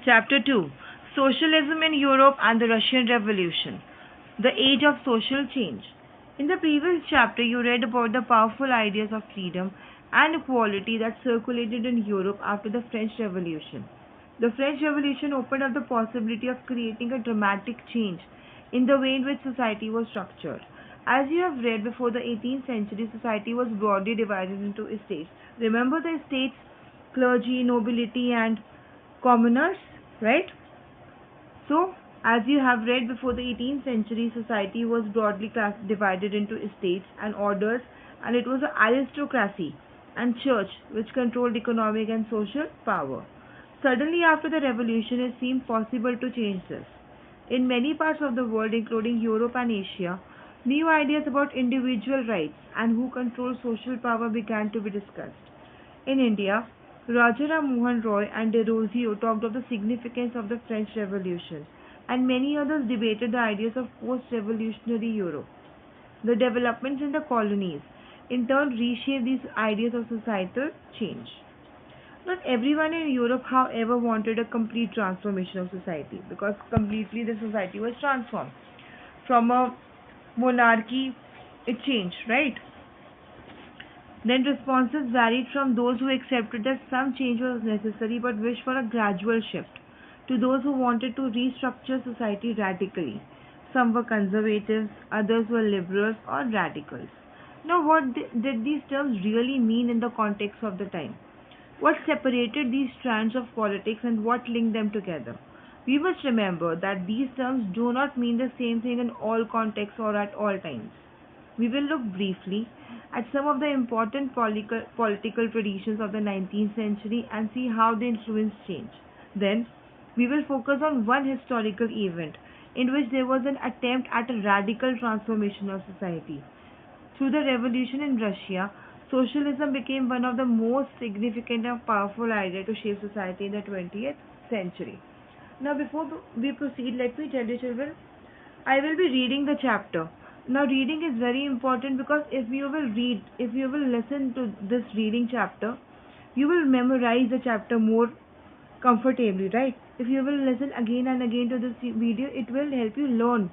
Chapter 2: Socialism in Europe and the Russian Revolution. The Age of Social Change. In the previous chapter, you read about the powerful ideas of freedom and equality that circulated in Europe after the French Revolution. The French Revolution opened up the possibility of creating a dramatic change in the way in which society was structured. As you have read, before the 18th century, society was broadly divided into estates. Remember the estates: clergy, nobility, and commoners, right? So, as you have read, before the 18th century, society was broadly divided into estates and orders, and it was an aristocracy and church which controlled economic and social power. Suddenly, after the revolution, it seemed possible to change this. In many parts of the world, including Europe and Asia, new ideas about individual rights and who controls social power began to be discussed. In India, Rajaram Mohan Roy and Desrosiers talked of the significance of the French Revolution, and many others debated the ideas of post-revolutionary Europe. The developments in the colonies, in turn, reshaped these ideas of societal change. Not everyone in Europe, however, wanted a complete transformation of society, because completely the society was transformed. From a monarchy, it changed, right? Then responses varied from those who accepted that some change was necessary but wished for a gradual shift, to those who wanted to restructure society radically. Some were conservatives, others were liberals or radicals. Now, what did these terms really mean in the context of the time? What separated these strands of politics and what linked them together? We must remember that these terms do not mean the same thing in all contexts or at all times. We will look briefly at some of the important political traditions of the 19th century and see how they influenced change. Then, we will focus on one historical event in which there was an attempt at a radical transformation of society. Through the revolution in Russia, socialism became one of the most significant and powerful ideas to shape society in the 20th century. Now, before we proceed, let me tell you, children, I will be reading the chapter. Now, reading is very important because if you will listen to this reading chapter, you will memorize the chapter more comfortably, right? If you will listen again and again to this video, it will help you learn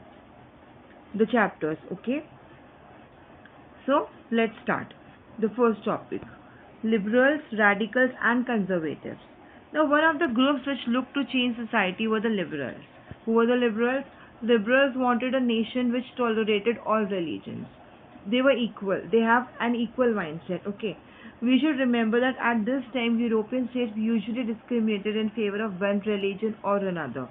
the chapters, okay? So, let's start. The first topic: liberals, radicals, and conservatives. Now, one of the groups which looked to change society were the liberals. Who were the liberals? Liberals wanted a nation which tolerated all religions. They were equal. They have an equal mindset. Okay. We should remember that at this time, European states usually discriminated in favor of one religion or another.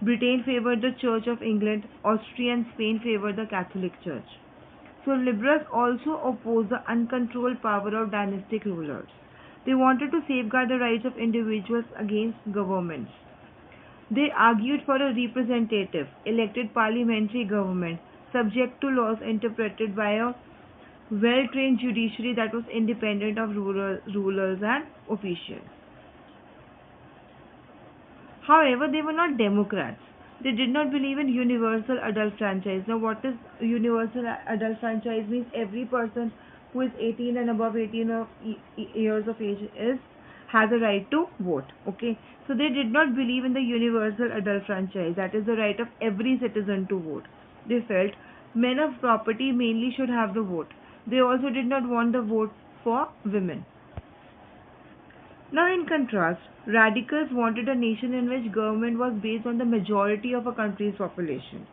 Britain favored the Church of England. Austria and Spain favored the Catholic Church. So liberals also opposed the uncontrolled power of dynastic rulers. They wanted to safeguard the rights of individuals against governments. They argued for a representative, elected parliamentary government, subject to laws interpreted by a well-trained judiciary that was independent of rulers and officials. However, they were not democrats. They did not believe in universal adult franchise. Now, what is universal adult franchise means? Every person who is 18 and above 18 years of age has a right to vote. Okay, so they did not believe in the universal adult franchise, that is the right of every citizen to vote. They felt men of property mainly should have the vote. They also did not want the vote for women. Now, in contrast, radicals wanted a nation in which government was based on the majority of a country's population.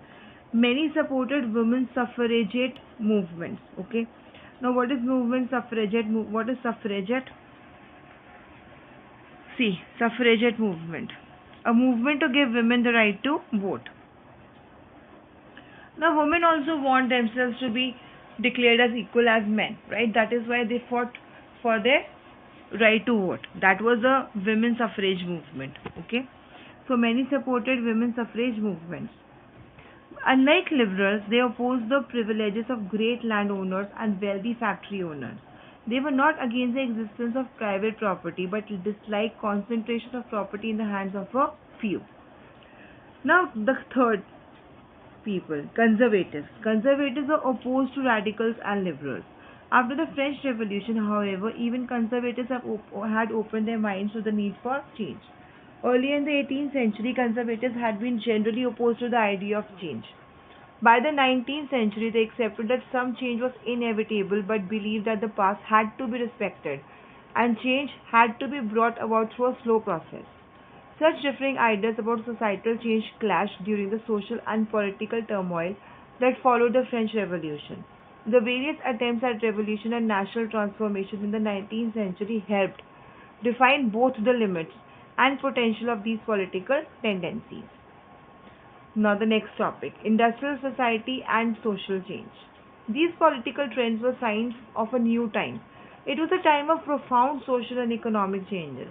Many supported women's suffragette movements. Okay. Now, what is movement suffragette? What is suffragette? See, suffragette movement. A movement to give women the right to vote. Now, women also want themselves to be declared as equal as men, right? That is why they fought for their right to vote. That was a women's suffrage movement. Okay, so many supported women's suffrage movements. Unlike liberals, they opposed the privileges of great landowners and wealthy factory owners. They were not against the existence of private property but disliked concentration of property in the hands of a few. Now, the third people, conservatives. Conservatives are opposed to radicals and liberals. After the French Revolution, however, even conservatives had opened their minds to the need for change. Early in the 18th century, conservatives had been generally opposed to the idea of change. By the 19th century, they accepted that some change was inevitable but believed that the past had to be respected and change had to be brought about through a slow process. Such differing ideas about societal change clashed during the social and political turmoil that followed the French Revolution. The various attempts at revolution and national transformation in the 19th century helped define both the limits and potential of these political tendencies. Now, the next topic, industrial society and social change. These political trends were signs of a new time. It was a time of profound social and economic changes.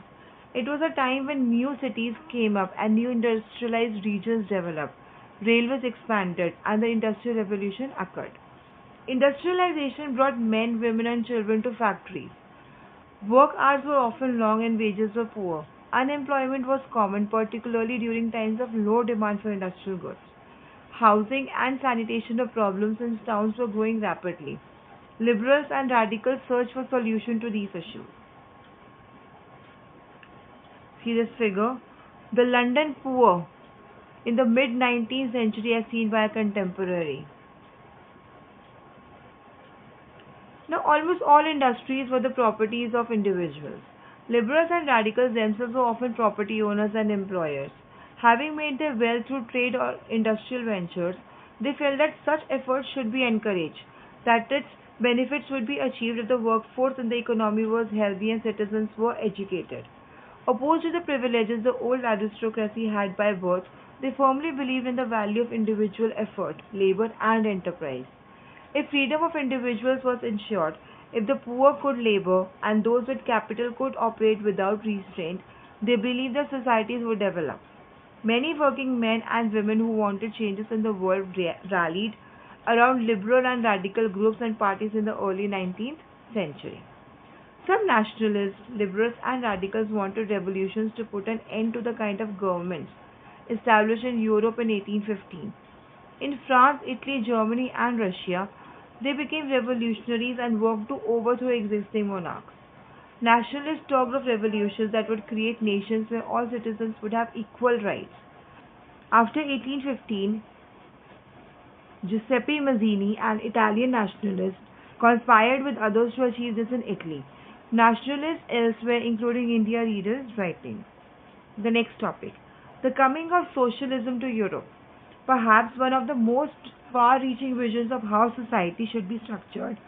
It was a time when new cities came up and new industrialized regions developed, railways expanded, and the Industrial Revolution occurred. Industrialization brought men, women, and children to factories. Work hours were often long and wages were poor. Unemployment was common, particularly during times of low demand for industrial goods. Housing and sanitation problems in towns were growing rapidly. Liberals and radicals searched for solutions to these issues. See this figure? The London poor in the mid 19th century as seen by a contemporary. Now, almost all industries were the properties of individuals. Liberals and radicals themselves were often property owners and employers. Having made their wealth through trade or industrial ventures, they felt that such efforts should be encouraged, that its benefits would be achieved if the workforce and the economy was healthy and citizens were educated. Opposed to the privileges the old aristocracy had by birth, they firmly believed in the value of individual effort, labor, and enterprise. If freedom of individuals was ensured, if the poor could labor and those with capital could operate without restraint, they believed that societies would develop. Many working men and women who wanted changes in the world rallied around liberal and radical groups and parties in the early 19th century. Some nationalists, liberals, and radicals wanted revolutions to put an end to the kind of governments established in Europe in 1815. In France, Italy, Germany, and Russia, they became revolutionaries and worked to overthrow existing monarchs. Nationalists talked of revolutions that would create nations where all citizens would have equal rights. After 1815, Giuseppe Mazzini, an Italian nationalist, conspired with others to achieve this in Italy. Nationalists elsewhere, including India, read his writing. The next topic, the coming of socialism to Europe. Perhaps one of the most far reaching visions of how society should be structured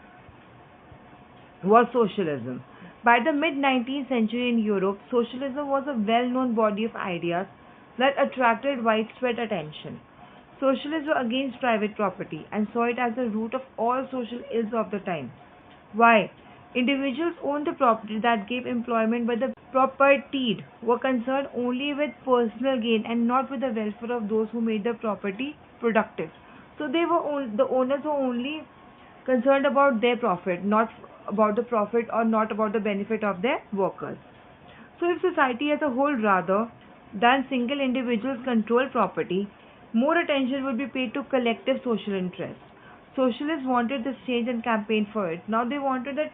was socialism. By the mid 19th century in Europe, socialism was a well known body of ideas that attracted widespread attention. Socialists were against private property and saw it as the root of all social ills of the time. Why? Individuals owned the property that gave employment, but the propertied were concerned only with personal gain and not with the welfare of those who made the property productive. So the owners were only concerned about their profit, not about the profit or not about the benefit of their workers. So if society as a whole rather than single individuals control property, more attention would be paid to collective social interests. Socialists wanted this change and campaigned for it. Now they wanted that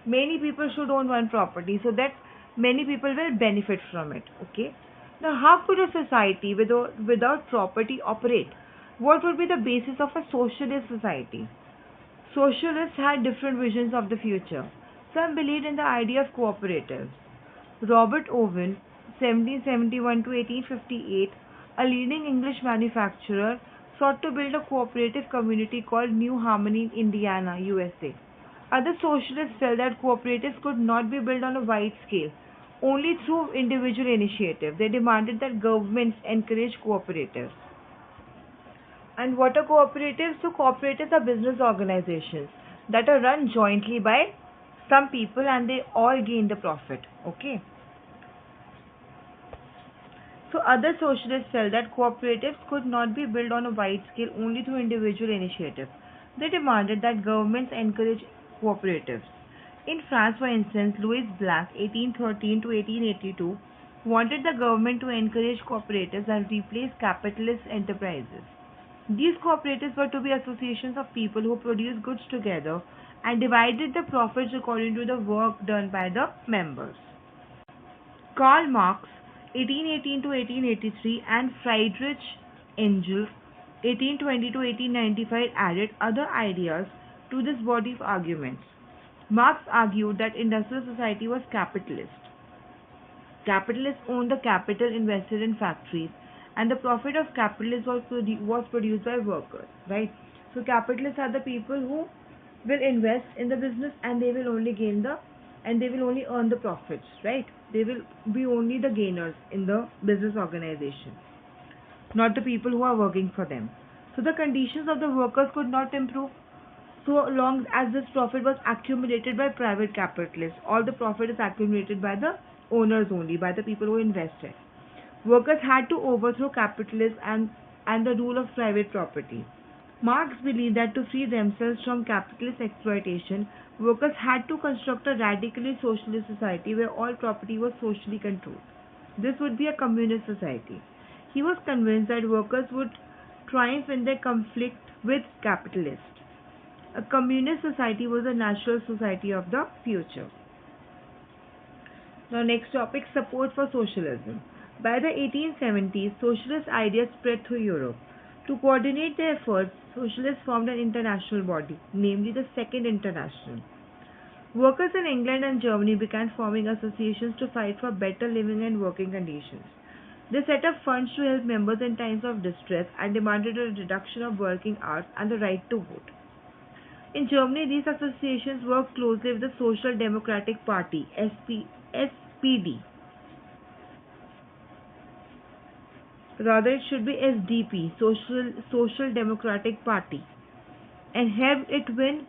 many people should own one property so that many people will benefit from it. Okay. Now, how could a society without property operate? What would be the basis of a socialist society? Socialists had different visions of the future. Some believed in the idea of cooperatives. Robert Owen, 1771 to 1858, a leading English manufacturer, sought to build a cooperative community called New Harmony in Indiana, USA. Other socialists felt that cooperatives could not be built on a wide scale, only through individual initiative. They demanded that governments encourage cooperatives. And what are cooperatives? So, cooperatives are business organizations that are run jointly by some people and they all gain the profit. Okay. So, other socialists felt that cooperatives could not be built on a wide scale only through individual initiative. They demanded that governments encourage cooperatives. In France, for instance, Louis Blanc, 1813 to 1882, wanted the government to encourage cooperatives and replace capitalist enterprises. These cooperatives were to be associations of people who produced goods together and divided the profits according to the work done by the members. Karl Marx, 1818 to 1883, and Friedrich Engels 1820 to 1895 added other ideas to this body of arguments. Marx argued that industrial society was capitalist. Capitalists owned the capital invested in factories, and the profit of capitalists was produced by workers, right? So capitalists are the people who will invest in the business, and they will only they will only earn the profits, right? They will be only the gainers in the business organization, not the people who are working for them. So the conditions of the workers could not improve so long as this profit was accumulated by private capitalists. All the profit is accumulated by the owners only, by the people who invested. Workers had to overthrow capitalism and the rule of private property. Marx believed that to free themselves from capitalist exploitation, workers had to construct a radically socialist society where all property was socially controlled. This would be a communist society. He was convinced that workers would triumph in their conflict with capitalists. A communist society was a natural society of the future. Now, next topic, support for socialism. By the 1870s, socialist ideas spread through Europe. To coordinate their efforts, socialists formed an international body, namely the Second International. Workers in England and Germany began forming associations to fight for better living and working conditions. They set up funds to help members in times of distress and demanded a reduction of working hours and the right to vote. In Germany, these associations worked closely with the Social Democratic Party (SPD). Rather, it should be SDP, Social Democratic Party, and helped it win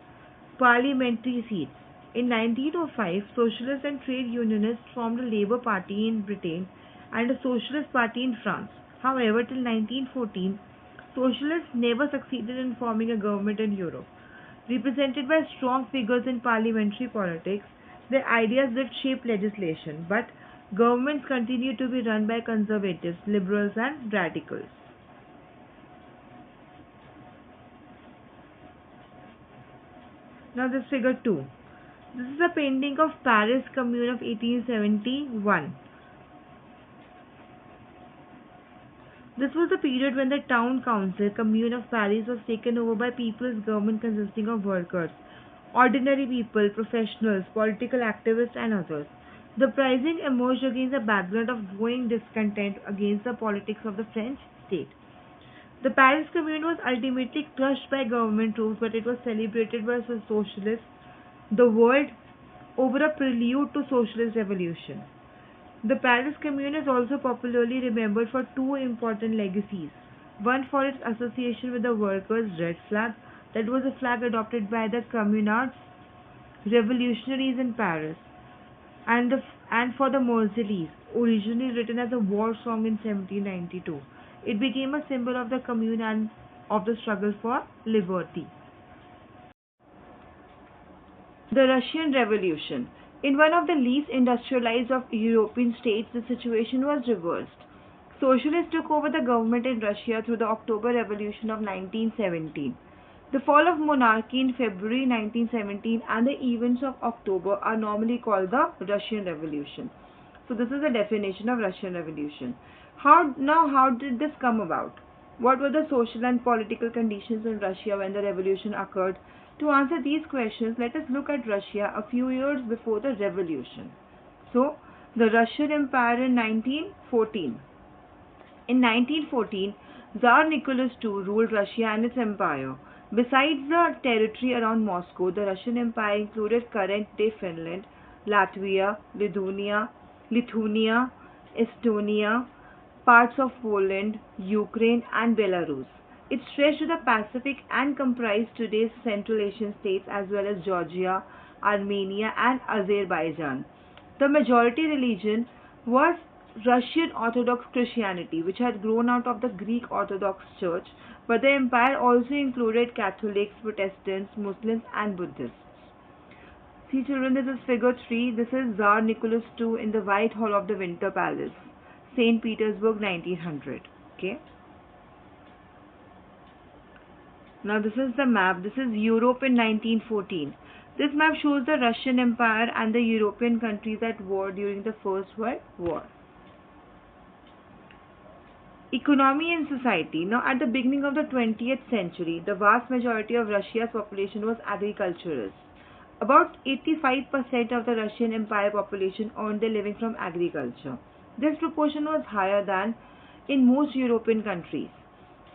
parliamentary seats. In 1905, socialists and trade unionists formed a Labour Party in Britain and a Socialist Party in France. However, till 1914, socialists never succeeded in forming a government in Europe. Represented by strong figures in parliamentary politics, their ideas did shape legislation, but governments continued to be run by conservatives, liberals, and radicals. Now, this figure 2. This is a painting of Paris Commune of 1871. This was the period when the town council, Commune of Paris, was taken over by people's government consisting of workers, ordinary people, professionals, political activists, and others. The uprising emerged against a background of growing discontent against the politics of the French state. The Paris Commune was ultimately crushed by government rules, but it was celebrated by socialists the world over a prelude to socialist revolution. The Paris Commune is also popularly remembered for two important legacies. One for its association with the workers' red flag, that was a flag adopted by the Communards, revolutionaries in Paris, and for the Marseillaise, originally written as a war song in 1792. It became a symbol of the Commune and of the struggle for liberty. The Russian Revolution. In one of the least industrialized of European states, the situation was reversed. Socialists took over the government in Russia through the October Revolution of 1917. The fall of monarchy in February 1917 and the events of October are normally called the Russian Revolution. So this is the definition of Russian Revolution. How did this come about? What were the social and political conditions in Russia when the revolution occurred? To answer these questions, let us look at Russia a few years before the revolution. So, the Russian Empire in 1914. In 1914, Tsar Nicholas II ruled Russia and its empire. Besides the territory around Moscow, the Russian Empire included current-day Finland, Latvia, Lithuania, Estonia, parts of Poland, Ukraine, and Belarus. It stretched to the Pacific and comprised today's Central Asian states as well as Georgia, Armenia, and Azerbaijan. The majority religion was Russian Orthodox Christianity, which had grown out of the Greek Orthodox Church, but the empire also included Catholics, Protestants, Muslims, and Buddhists. See children, this is figure 3. This is Tsar Nicholas II in the White Hall of the Winter Palace, St. Petersburg, 1900. Okay. Now this is the map. This is Europe in 1914. This map shows the Russian Empire and the European countries at war during the First World War. Economy and society. Now, at the beginning of the 20th century, the vast majority of Russia's population was agriculturalists. About 85% of the Russian Empire population earned their living from agriculture. This proportion was higher than in most European countries.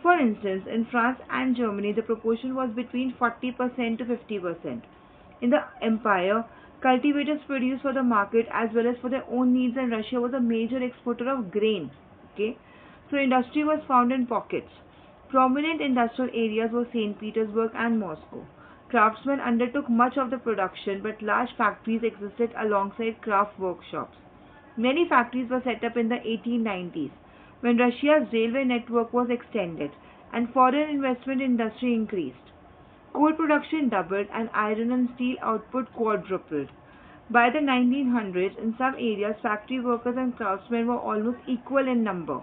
For instance, in France and Germany, the proportion was between 40% to 50%. In the empire, cultivators produced for the market as well as for their own needs, and Russia was a major exporter of grain. Okay, so industry was found in pockets. Prominent industrial areas were St. Petersburg and Moscow. Craftsmen undertook much of the production, but large factories existed alongside craft workshops. Many factories were set up in the 1890s when Russia's railway network was extended and foreign investment in industry increased. Coal production doubled and iron and steel output quadrupled. By the 1900s, in some areas, factory workers and craftsmen were almost equal in number.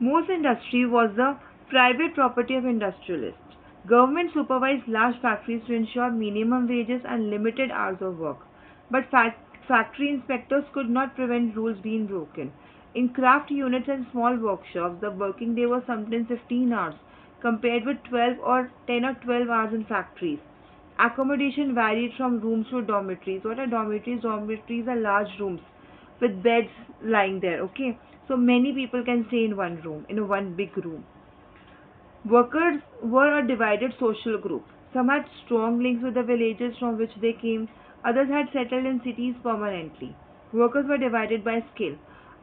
Most industry was the private property of industrialists. Government supervised large factories to ensure minimum wages and limited hours of work. But factory inspectors could not prevent rules being broken. In craft units and small workshops, the working day was sometimes 15 hours, compared with 12 or 10 or 12 hours in factories. Accommodation varied from rooms to dormitories. What are dormitories? Dormitories are large rooms with beds lying there. Okay, so many people can stay in one room, in a one big room. Workers were a divided social group. Some had strong links with the villages from which they came, others had settled in cities permanently. Workers were divided by skill.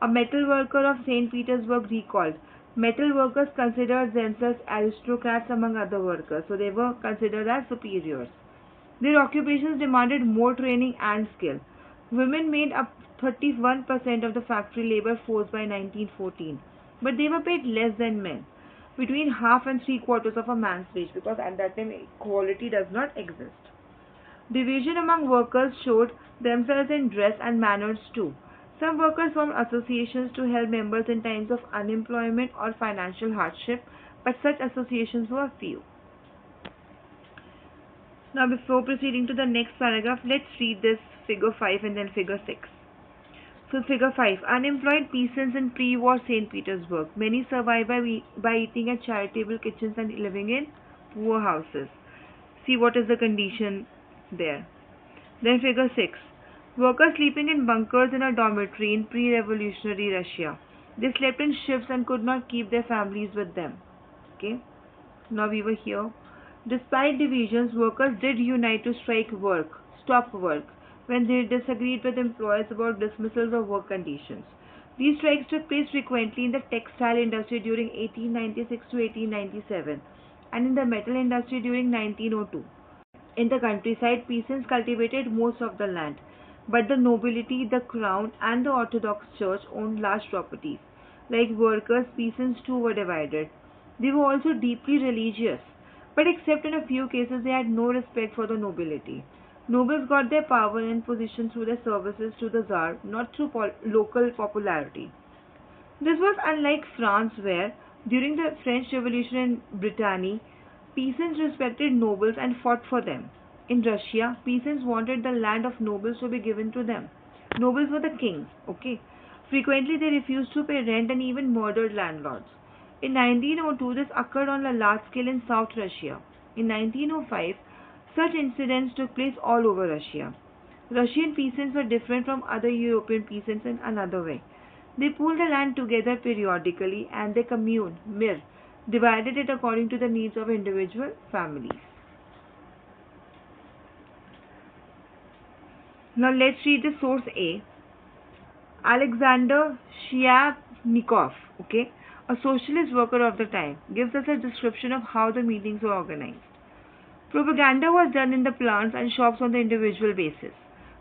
A metal worker of St. Petersburg recalled, metal workers considered themselves aristocrats among other workers, so they were considered as superiors. Their occupations demanded more training and skill. Women made up 31% of the factory labor force by 1914, but they were paid less than men, between half and three quarters of a man's wage, because at that time equality does not exist. Division among workers showed themselves in dress and manners too. Some workers formed associations to help members in times of unemployment or financial hardship, but such associations were few. Now, before proceeding to the next paragraph, let's read this figure 5 and then figure 6. So, figure 5, unemployed peasants in pre-war St. Petersburg. Many survive by eating at charitable kitchens and living in poor houses. See what is the condition there. Then figure 6, workers sleeping in bunkers in a dormitory in pre-revolutionary Russia. They slept in shifts and could not keep their families with them. Okay, now we were here. Despite divisions, workers did unite to stop work, when they disagreed with employers about dismissals or work conditions. These strikes took place frequently in the textile industry during 1896 to 1897 and in the metal industry during 1902. In the countryside, peasants cultivated most of the land, but the nobility, the crown, and the Orthodox Church owned large properties. Like workers, peasants too were divided. They were also deeply religious, but except in a few cases, they had no respect for the nobility. Nobles got their power and position through their services to the Tsar, not through local popularity. This was unlike France, where, during the French Revolution in Brittany, peasants respected nobles and fought for them. In Russia, peasants wanted the land of nobles to be given to them. Nobles were the kings, okay? Frequently, they refused to pay rent and even murdered landlords. In 1902, this occurred on a large scale in South Russia. In 1905, such incidents took place all over Russia. Russian peasants were different from other European peasants in another way. They pooled the land together periodically and they communed, mir, divided it according to the needs of individual families. Now let's read the source A. Alexander Shliapnikov, okay, a socialist worker of the time, gives us a description of how the meetings were organized. Propaganda was done in the plants and shops on the individual basis.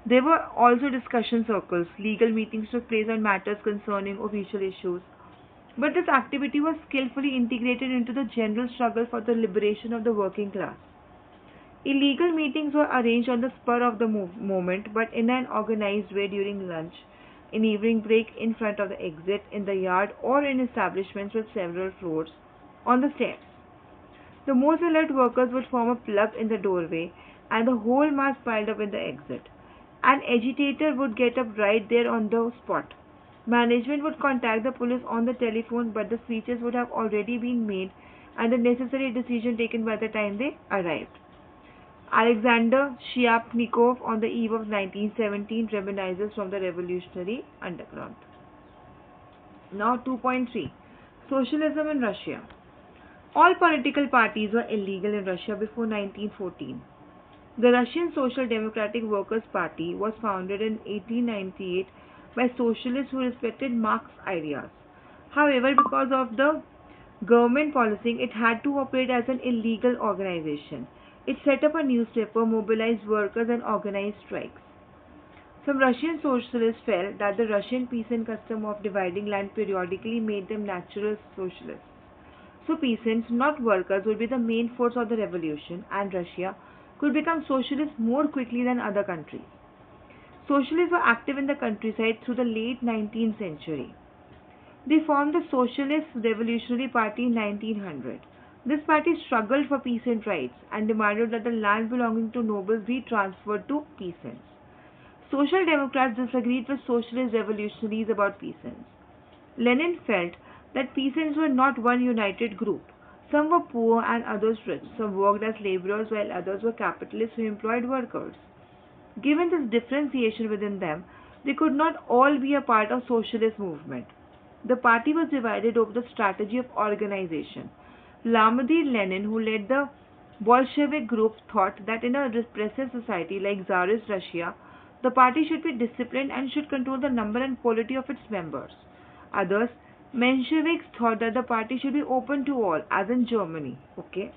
There were also discussion circles. Legal meetings took place on matters concerning official issues. But this activity was skillfully integrated into the general struggle for the liberation of the working class. Illegal meetings were arranged on the spur of the moment, but in an organized way during lunch, in evening break, in front of the exit, in the yard, or in establishments with several floors, on the stairs. The most alert workers would form a plug in the doorway, and the whole mass piled up in the exit. An agitator would get up right there on the spot. Management would contact the police on the telephone, but the speeches would have already been made and the necessary decision taken by the time they arrived. Alexander Shliapnikov on the eve of 1917 reminisces from the revolutionary underground. Now 2.3. Socialism in Russia. All political parties were illegal in Russia before 1914. The Russian Social Democratic Workers' Party was founded in 1898 by socialists who respected Marx's ideas. However, because of the government policy, it had to operate as an illegal organization. It set up a newspaper, mobilized workers, and organized strikes. Some Russian socialists felt that the Russian peasant custom of dividing land periodically made them natural socialists. So peasants, not workers, would be the main force of the revolution, and Russia could become socialist more quickly than other countries. Socialists were active in the countryside through the late 19th century. They formed the Socialist Revolutionary Party in 1900. This party struggled for peasant rights and demanded that the land belonging to nobles be transferred to peasants. Social Democrats disagreed with socialist revolutionaries about peasants. Lenin felt that peasants were not one united group. Some were poor and others rich. Some worked as laborers while others were capitalists who employed workers. Given this differentiation within them, they could not all be a part of socialist movement. The party was divided over the strategy of organization. Vladimir Lenin, who led the Bolshevik group, thought that in a repressive society like Tsarist Russia, the party should be disciplined and should control the number and quality of its members. Others, Mensheviks, thought that the party should be open to all, as in Germany. Okay?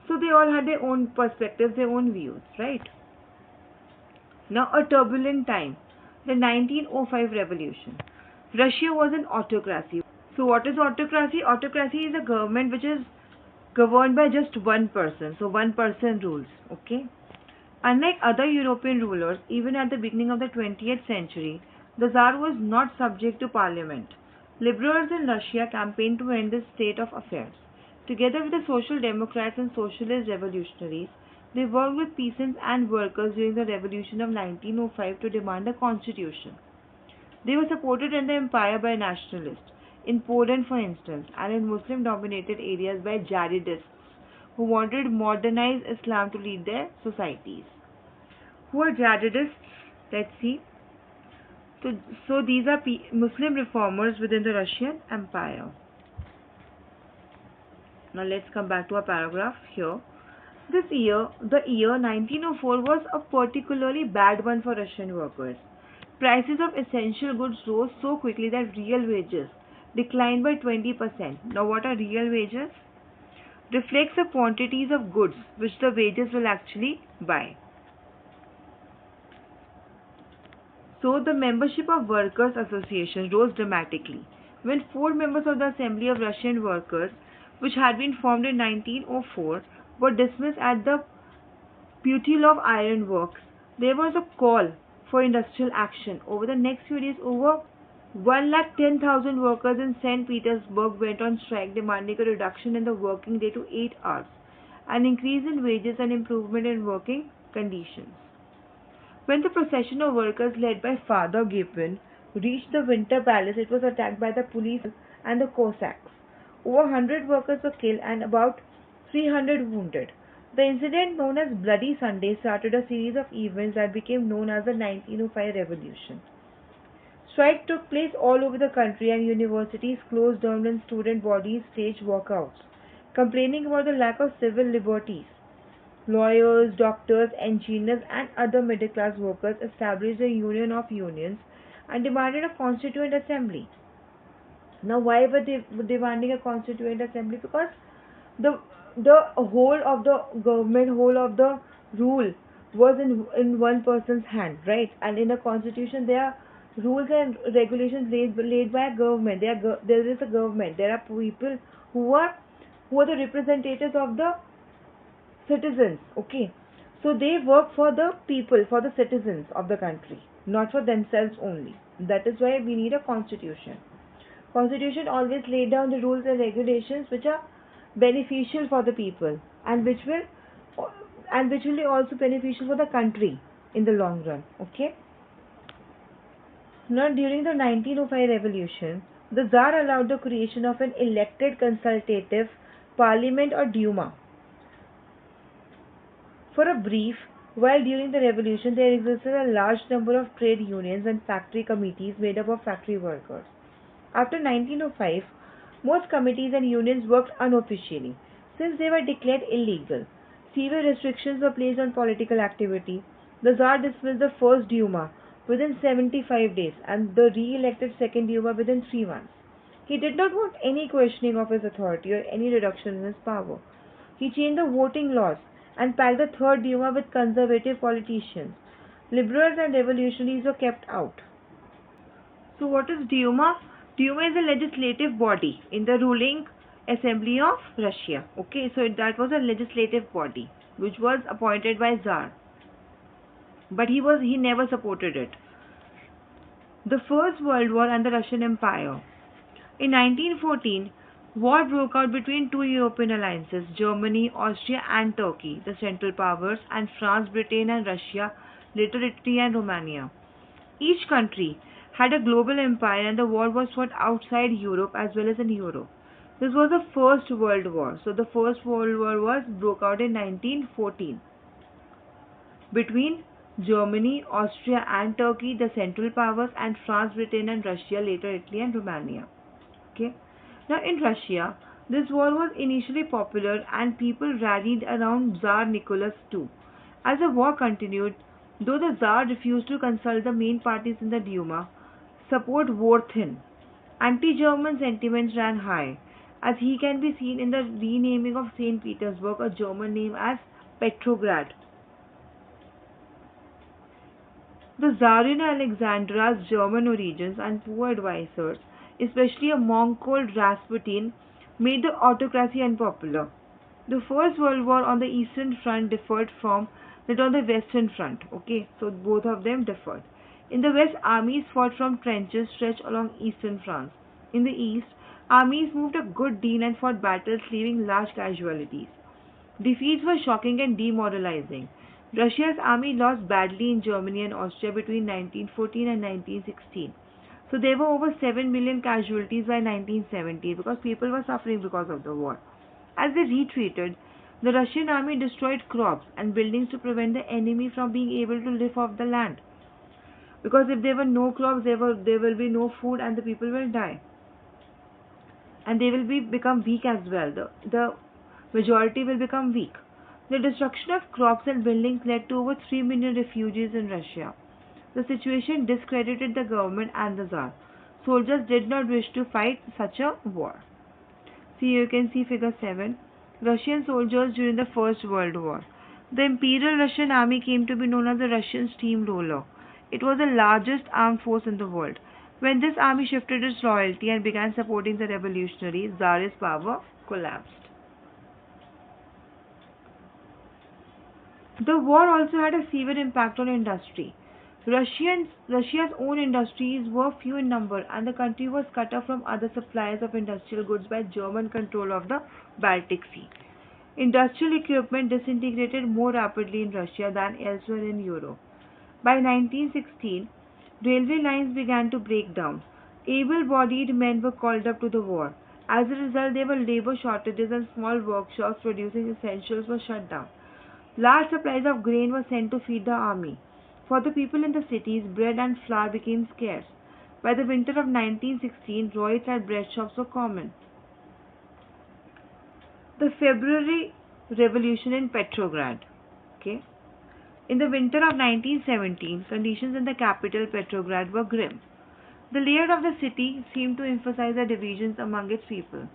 So they all had their own perspectives, their own views, right? Now, a turbulent time. The 1905 revolution. Russia was an autocracy. So what is autocracy? Autocracy is a government which is governed by just one person. So one person rules. Okay? Unlike other European rulers, even at the beginning of the 20th century, the Tsar was not subject to parliament. Liberals in Russia campaigned to end this state of affairs. Together with the Social Democrats and Socialist revolutionaries, they worked with peasants and workers during the revolution of 1905 to demand a constitution. They were supported in the empire by nationalists, in Poland for instance, and in Muslim-dominated areas by jihadists who wanted modernized Islam to lead their societies. Who are jihadists? Let's see. So these are Muslim reformers within the Russian Empire. Now let's come back to our paragraph here. The year 1904 was a particularly bad one for Russian workers. Prices of essential goods rose so quickly that real wages declined by 20%. Now what are real wages? Reflects the quantities of goods which the wages will actually buy. So the membership of workers' associations rose dramatically. When 4 members of the Assembly of Russian Workers, which had been formed in 1904, were dismissed at the Putilov Iron Works, there was a call for industrial action. Over the next few days, over 110,000 workers in St. Petersburg went on strike, demanding a reduction in the working day to 8 hours, an increase in wages and improvement in working conditions. When the procession of workers led by Father Gipin reached the Winter Palace, it was attacked by the police and the Cossacks. Over 100 workers were killed and about 300 wounded. The incident, known as Bloody Sunday, started a series of events that became known as the 1905 Revolution. Strikes took place all over the country and universities closed down and student bodies staged walkouts, complaining about the lack of civil liberties. Lawyers, doctors, engineers and other middle-class workers established a union of unions and demanded a constituent assembly. Now why were they demanding a constituent assembly? Because the whole of the government, whole of the rule was in one person's hand, right? And in a constitution there are rules and regulations laid by a government. There is a government. There are people who are the representatives of the citizens. Okay, so they work for the people, for the citizens of the country, not for themselves only. That is why we need a constitution. Constitution always laid down the rules and regulations which are beneficial for the people and which will be also beneficial for the country in the long run. Okay. Now, during the 1905 revolution, the Tsar allowed the creation of an elected consultative parliament or Duma. For a brief while during the revolution, there existed a large number of trade unions and factory committees made up of factory workers. After 1905, most committees and unions worked unofficially since they were declared illegal. Severe restrictions were placed on political activity. The Tsar dismissed the first Duma within 75 days and the re-elected second Duma within 3 months. He did not want any questioning of his authority or any reduction in his power. He changed the voting laws and packed the third Duma with conservative politicians. Liberals and revolutionaries were kept out. So, what is Duma? Duma is a legislative body in the ruling assembly of Russia. Okay, so that was a legislative body which was appointed by Tsar, but he never supported it. The First World War and the Russian Empire. In 1914, war broke out between two European alliances, Germany, Austria and Turkey, the Central Powers, and France, Britain and Russia, later Italy and Romania. Each country had a global empire and the war was fought outside Europe as well as in Europe. This was the First World War. So the First World War broke out in 1914 between Germany, Austria and Turkey, the Central Powers, and France, Britain and Russia, later Italy and Romania. Okay. Now in Russia, this war was initially popular and people rallied around Tsar Nicholas II. As the war continued, though the Tsar refused to consult the main parties in the Duma, support wore thin. Anti-German sentiments ran high, as he can be seen in the renaming of St. Petersburg, a German name, as Petrograd. The Tsarina Alexandra's German origins and poor advisors, especially a monk called Rasputin, made the autocracy unpopular. The First World War on the Eastern Front differed from that on the Western Front. Okay, so both of them differed. In the West, armies fought from trenches stretched along eastern France. In the East, armies moved a good deal and fought battles, leaving large casualties. Defeats were shocking and demoralizing. Russia's army lost badly in Germany and Austria between 1914 and 1916. So there were over 7 million casualties by 1970 because people were suffering because of the war. As they retreated, the Russian army destroyed crops and buildings to prevent the enemy from being able to live off the land. Because if there were no crops, there will be no food and the people will die. And they will become weak as well. The majority will become weak. The destruction of crops and buildings led to over 3 million refugees in Russia. The situation discredited the government and the Tsar. Soldiers did not wish to fight such a war. See, you can see figure 7. Russian soldiers during the First World War. The Imperial Russian Army came to be known as the Russian Steamroller. It was the largest armed force in the world. When this army shifted its loyalty and began supporting the revolutionaries, Tsarist power collapsed. The war also had a severe impact on industry. Russia's own industries were few in number and the country was cut off from other suppliers of industrial goods by German control of the Baltic Sea. Industrial equipment disintegrated more rapidly in Russia than elsewhere in Europe. By 1916, railway lines began to break down. Able-bodied men were called up to the war. As a result, there were labor shortages and small workshops producing essentials were shut down. Large supplies of grain were sent to feed the army. For the people in the cities, bread and flour became scarce. By the winter of 1916, riots at bread shops were common. The February Revolution in Petrograd. Okay. In the winter of 1917, conditions in the capital Petrograd were grim. The layout of the city seemed to emphasize the divisions among its people.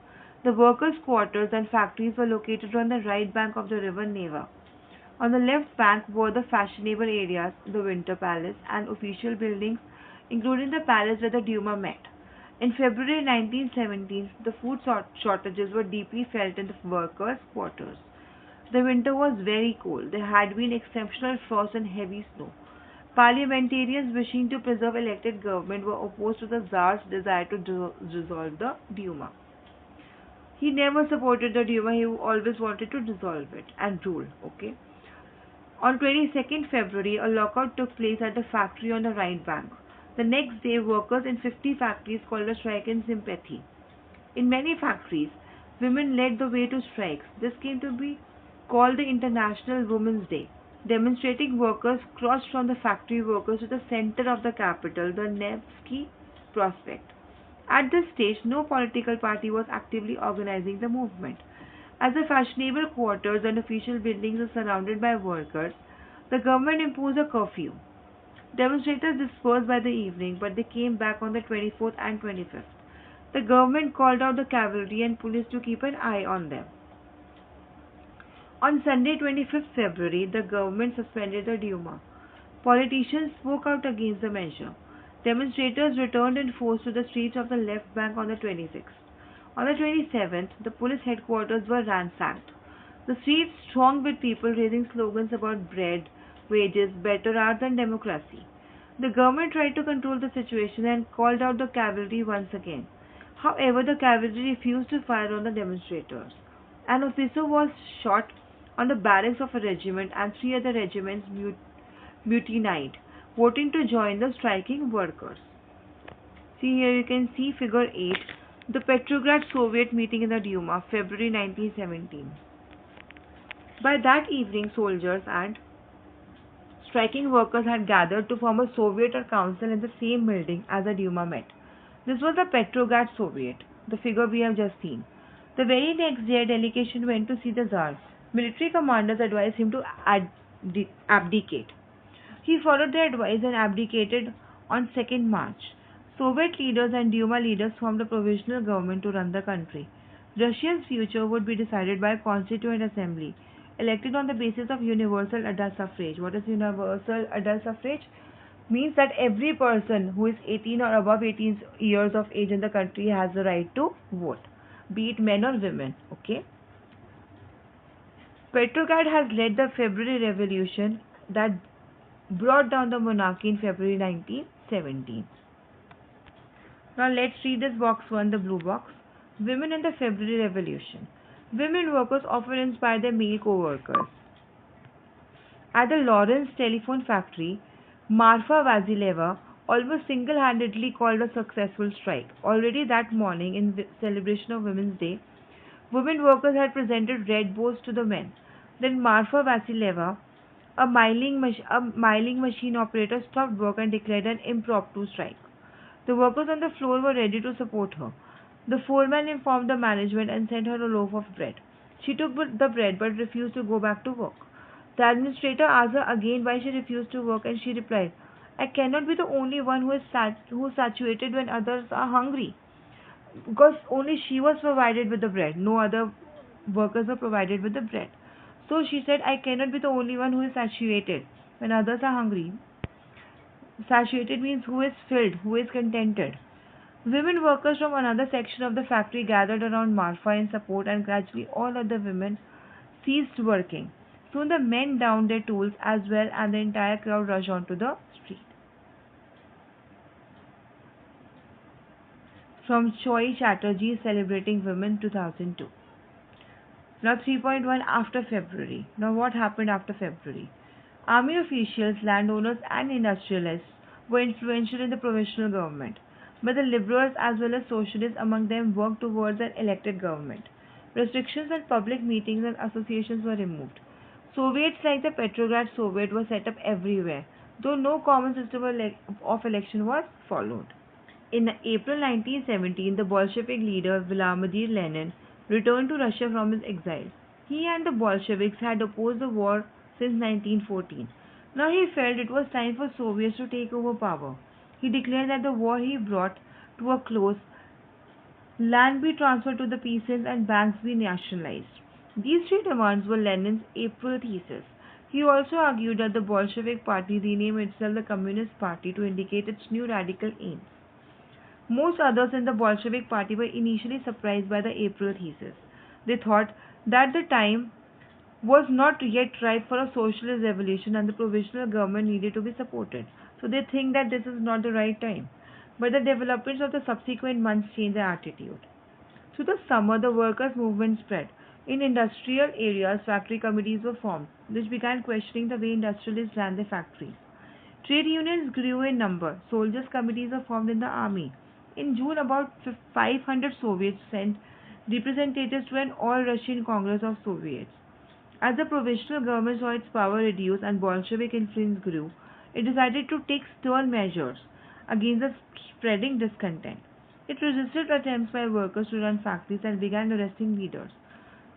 The workers' quarters and factories were located on the right bank of the river Neva. On the left bank were the fashionable areas, the Winter Palace, and official buildings, including the palace where the Duma met. In February 1917, the food shortages were deeply felt in the workers' quarters. The winter was very cold. There had been exceptional frost and heavy snow. Parliamentarians wishing to preserve elected government were opposed to the Tsar's desire to dissolve the Duma. He never supported the Duma, he always wanted to dissolve it and rule. Okay. On 22nd February, a lockout took place at the factory on the right bank. The next day, workers in 50 factories called a strike in sympathy. In many factories, women led the way to strikes. This came to be called the International Women's Day. Demonstrating workers crossed from the factory workers to the center of the capital, the Nevsky Prospect. At this stage, no political party was actively organizing the movement. As the fashionable quarters and official buildings were surrounded by workers, the government imposed a curfew. Demonstrators dispersed by the evening, but they came back on the 24th and 25th. The government called out the cavalry and police to keep an eye on them. On Sunday, 25th February, the government suspended the Duma. Politicians spoke out against the measure. Demonstrators returned in force to the streets of the left bank on the 26th. On the 27th, the police headquarters were ransacked. The streets thronged with people raising slogans about bread, wages, better hours, and democracy. The government tried to control the situation and called out the cavalry once again. However, the cavalry refused to fire on the demonstrators. An officer was shot on the barracks of a regiment, and three other regiments mutinied, voting to join the striking workers. See here you can see figure 8, the Petrograd Soviet meeting in the Duma, February 1917. By that evening, soldiers and striking workers had gathered to form a Soviet or council in the same building as the Duma met. This was the Petrograd Soviet, the figure we have just seen. The very next day, a delegation went to see the Tsar. Military commanders advised him to abdicate. He followed their advice and abdicated on 2nd March. Soviet leaders and Duma leaders formed a provisional government to run the country. Russia's future would be decided by a constituent assembly, elected on the basis of universal adult suffrage. What is universal adult suffrage? Means that every person who is 18 or above 18 years of age in the country has the right to vote, be it men or women. Okay. Petrograd has led the February Revolution that brought down the monarchy in February 1917. Now let's read this box 1, the blue box. Women in the February Revolution. Women workers often inspired their male co-workers. At the Lawrence telephone factory, Marfa Vasileva almost single-handedly called a successful strike. Already that morning, in celebration of Women's Day, women workers had presented red bows to the men. Then Marfa Vasileva, a milling machine operator, stopped work and declared an impromptu strike. The workers on the floor were ready to support her. The foreman informed the management and sent her a loaf of bread. She took the bread but refused to go back to work. The administrator asked her again why she refused to work, and she replied, "I cannot be the only one who is satiated when others are hungry." Because only she was provided with the bread. No other workers were provided with the bread. So she said, "I cannot be the only one who is satiated when others are hungry." Satiated means who is filled, who is contented. Women workers from another section of the factory gathered around Marfa in support, and gradually all other women ceased working. Soon the men downed their tools as well, and the entire crowd rushed onto the street. From Choi Chatterjee, Celebrating Women, 2002. Now 3.1, after February. Now what happened after February? Army officials, landowners and industrialists were influential in the provisional government, but the liberals as well as socialists among them worked towards an elected government. Restrictions on public meetings and associations were removed. Soviets like the Petrograd Soviet were set up everywhere, though no common system of election was followed. In April 1917, the Bolshevik leader Vladimir Lenin returned to Russia from his exile. He and the Bolsheviks had opposed the war since 1914. Now he felt it was time for Soviets to take over power. He declared that the war he brought to a close, land be transferred to the peasants and banks be nationalized. These three demands were Lenin's April thesis. He also argued that the Bolshevik party rename itself the Communist Party to indicate its new radical aims. Most others in the Bolshevik party were initially surprised by the April thesis. They thought that the time was not yet ripe for a socialist revolution and the provisional government needed to be supported. So they think that this is not the right time. But the developments of the subsequent months changed their attitude. Through the summer, the workers' movement spread. In industrial areas, factory committees were formed, which began questioning the way industrialists ran their factories. Trade unions grew in number. Soldiers' committees were formed in the army. In June, about 500 Soviets sent representatives to an all-Russian Congress of Soviets. As the provisional government saw its power reduce and Bolshevik influence grew, it decided to take stern measures against the spreading discontent. It resisted attempts by workers to run factories and began arresting leaders.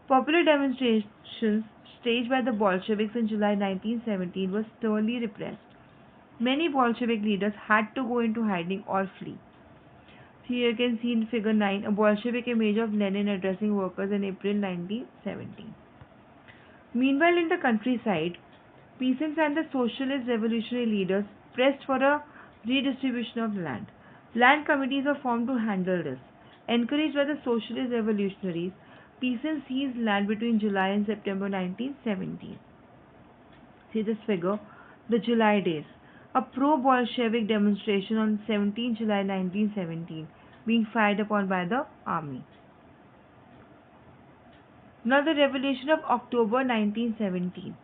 Popular demonstrations staged by the Bolsheviks in July 1917 were sternly repressed. Many Bolshevik leaders had to go into hiding or flee. Here you can see in figure 9 a Bolshevik image of Lenin addressing workers in April 1917. Meanwhile, in the countryside, peasants and the socialist revolutionary leaders pressed for a redistribution of land. Land committees were formed to handle this. Encouraged by the socialist revolutionaries, peasants seized land between July and September 1917. See this figure, the July days. A pro-Bolshevik demonstration on 17 July 1917 being fired upon by the army. Now the Revolution of October 1917.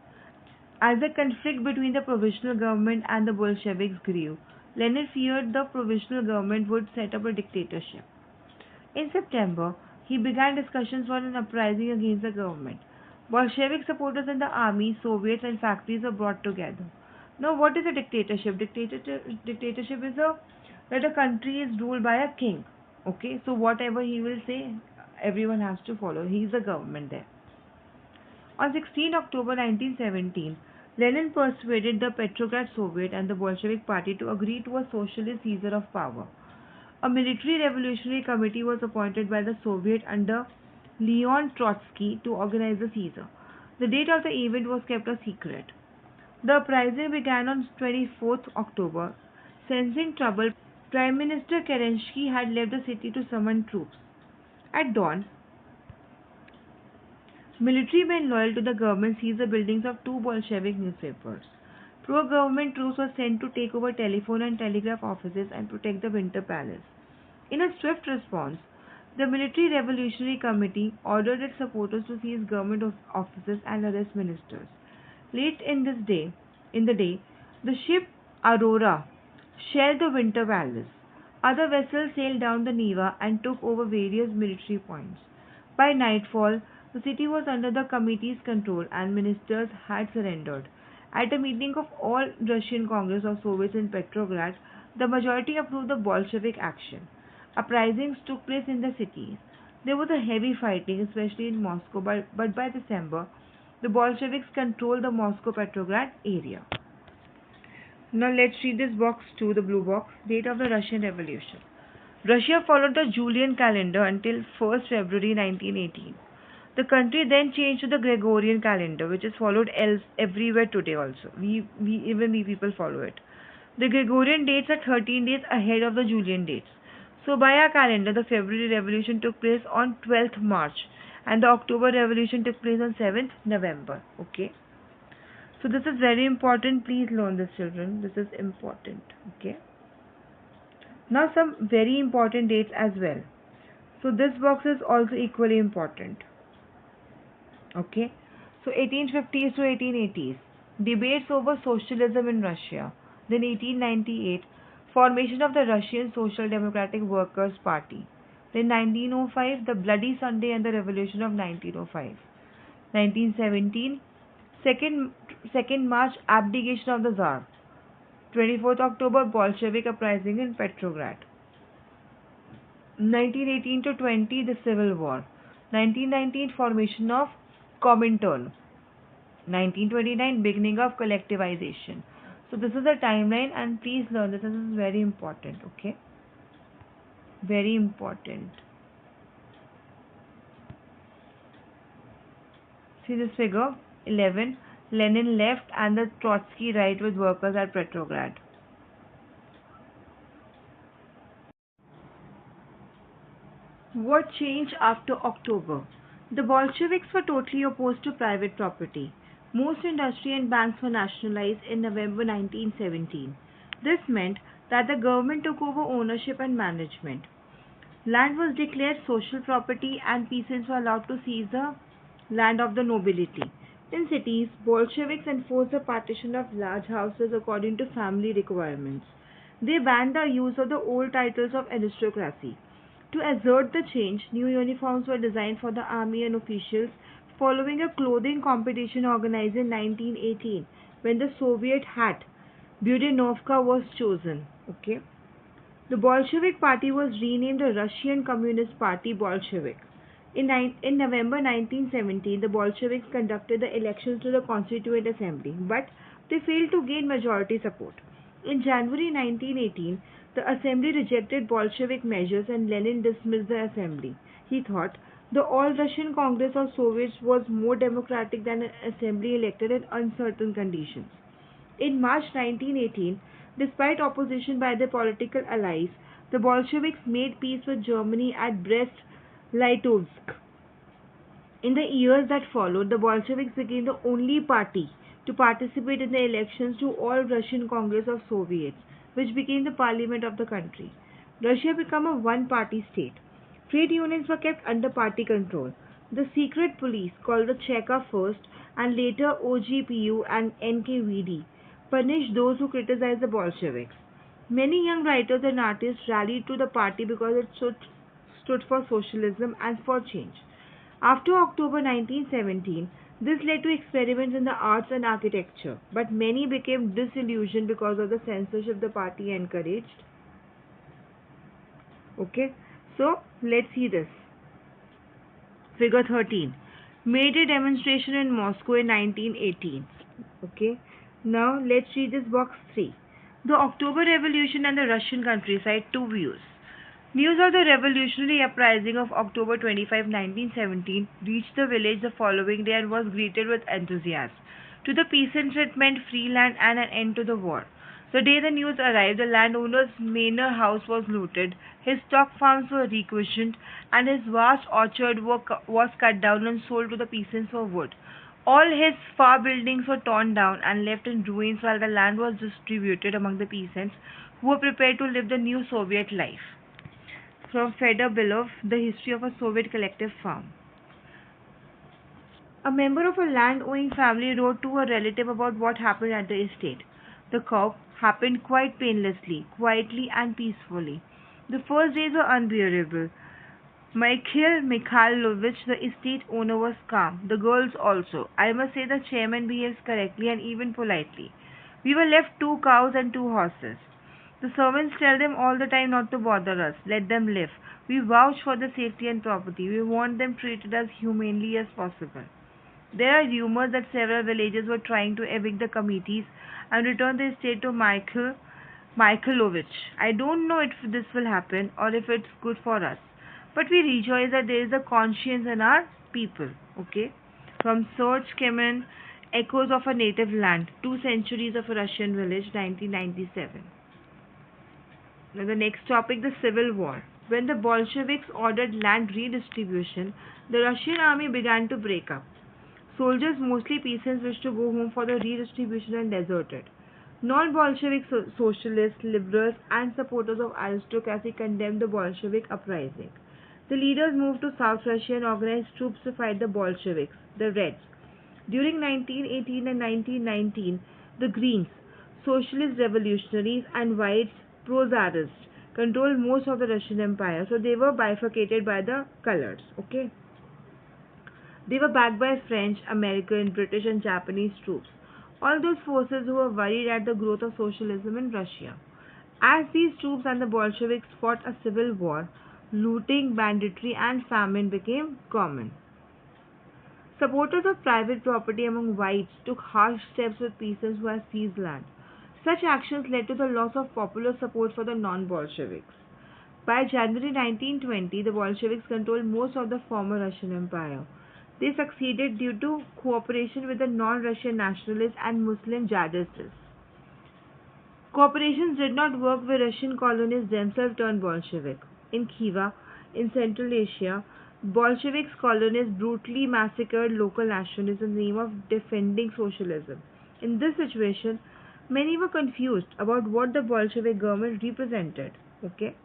As the conflict between the provisional government and the Bolsheviks grew, Lenin feared the provisional government would set up a dictatorship. In September, he began discussions for an uprising against the government. Bolshevik supporters in the army, Soviets, and factories were brought together. Now, what is a dictatorship? Dictatorship is that a country is ruled by a king. Okay, so whatever he will say, everyone has to follow. He is the government there. On 16 October 1917, Lenin persuaded the Petrograd Soviet and the Bolshevik Party to agree to a socialist seizure of power. A military revolutionary committee was appointed by the Soviet under Leon Trotsky to organize the seizure. The date of the event was kept a secret. The uprising began on 24th October. Sensing trouble, Prime Minister Kerensky had left the city to summon troops. At dawn, military men loyal to the government seized the buildings of two Bolshevik newspapers. Pro-government troops were sent to take over telephone and telegraph offices and protect the Winter Palace. In a swift response, the Military Revolutionary Committee ordered its supporters to seize government offices and arrest ministers. Late in the day, the ship Aurora shelled the Winter Palace. Other vessels sailed down the Neva and took over various military points. By nightfall, the city was under the committee's control and ministers had surrendered. At a meeting of all Russian Congress of Soviets in Petrograd, the majority approved the Bolshevik action. Uprisings took place in the cities. There was a heavy fighting, especially in Moscow, but by December, the Bolsheviks controlled the Moscow-Petrograd area. Now let's read this box 2, the blue box, date of the Russian Revolution. Russia followed the Julian calendar until 1st February 1918. The country then changed to the Gregorian calendar, which is followed everywhere today also. We people follow it. The Gregorian dates are 13 days ahead of the Julian dates. So by our calendar, the February Revolution took place on 12th March and the October Revolution took place on 7th November. Okay. So this is very important. Please learn this, children. This is important. Okay. Now some very important dates as well. So this box is also equally important. Okay. So 1850s to 1880s. Debates over socialism in Russia. Then 1898. Formation of the Russian Social Democratic Workers' Party. Then 1905, the Bloody Sunday and the Revolution of 1905. 1917, 2nd March, abdication of the Tsar. 24th October, Bolshevik uprising in Petrograd. 1918 to 20, the Civil War. 1919, formation of Comintern. 1929, beginning of collectivization. So this is the timeline and please learn this. This is very important. Okay. Very important. See this figure 11. Lenin left and the Trotsky right with workers at Petrograd. What changed after October? The Bolsheviks were totally opposed to private property. Most industry and banks were nationalized in November 1917. This meant that the government took over ownership and management. Land was declared social property and peasants were allowed to seize the land of the nobility. In cities, Bolsheviks enforced the partition of large houses according to family requirements. They banned the use of the old titles of aristocracy. To assert the change, new uniforms were designed for the army and officials following a clothing competition organized in 1918 when the Soviet hat Budenovka was chosen. Okay. The Bolshevik Party was renamed the Russian Communist Party Bolshevik. In November 1917, the Bolsheviks conducted the elections to the Constituent Assembly, but they failed to gain majority support. In January 1918, the Assembly rejected Bolshevik measures and Lenin dismissed the Assembly. He thought the All Russian Congress of Soviets was more democratic than an assembly elected in uncertain conditions. In March 1918, despite opposition by their political allies, the Bolsheviks made peace with Germany at Brest-Litovsk. In the years that followed, the Bolsheviks became the only party to participate in the elections to All Russian Congress of Soviets, which became the parliament of the country. Russia became a one-party state. Trade unions were kept under party control. The secret police, called the Cheka first and later OGPU and NKVD, punished those who criticized the Bolsheviks. Many young writers and artists rallied to the party because it stood for socialism and for change. After October 1917, this led to experiments in the arts and architecture, but many became disillusioned because of the censorship the party encouraged. Okay, so let's see this. Figure 13. Made a demonstration in Moscow in 1918. Okay, now let's read this box 3. The October Revolution and the Russian countryside, two views. News of the revolutionary uprising of October 25, 1917 reached the village the following day and was greeted with enthusiasm. To the peasants it meant free land and an end to the war. The day the news arrived, the landowner's manor house was looted, his stock farms were requisitioned, and his vast orchard was cut down and sold to the peasants for wood. All his far buildings were torn down and left in ruins while the land was distributed among the peasants who were prepared to live the new Soviet life. From Fedor Belov, The History of a Soviet Collective Farm. A member of a land-owning family wrote to a relative about what happened at the estate. The coup happened quite painlessly, quietly and peacefully. The first days were unbearable. Mikhail Mikhailovich, the estate owner, was calm. The girls also. I must say the chairman behaves correctly and even politely. We were left 2 cows and 2 horses. The servants tell them all the time not to bother us. Let them live. We vouch for their safety and property. We want them treated as humanely as possible. There are rumors that several villages were trying to evict the committees and return the estate to Mikhailovich. I don't know if this will happen or if it's good for us. But we rejoice that there is a conscience in our people. Okay? From Serge Kemen, Echoes of a Native Land, 2 Centuries of a Russian Village, 1997. Now the next topic, the Civil War. When the Bolsheviks ordered land redistribution, the Russian army began to break up. Soldiers, mostly peasants, wished to go home for the redistribution and deserted. Non-Bolshevik socialists, liberals, and supporters of aristocracy condemned the Bolshevik uprising. The leaders moved to South Russia and organized troops to fight the Bolsheviks, the Reds. During 1918 and 1919, the Greens, socialist revolutionaries, and Whites, pro-Tsarists, controlled most of the Russian Empire, so they were bifurcated by the colors. Okay, they were backed by French, American, British, and Japanese troops. All those forces who were worried at the growth of socialism in Russia. As these troops and the Bolsheviks fought a civil war, looting, banditry, and famine became common. Supporters of private property among whites took harsh steps with peasants who had seized land. Such actions led to the loss of popular support for the non-Bolsheviks. By January 1920, the Bolsheviks controlled most of the former Russian Empire. They succeeded due to cooperation with the non-Russian nationalists and Muslim jihadists. Cooperations did not work where Russian colonists themselves turned Bolshevik. In Khiva, in Central Asia, Bolsheviks colonists brutally massacred local nationalists in the name of defending socialism. In this situation, many were confused about what the Bolshevik government represented. Okay?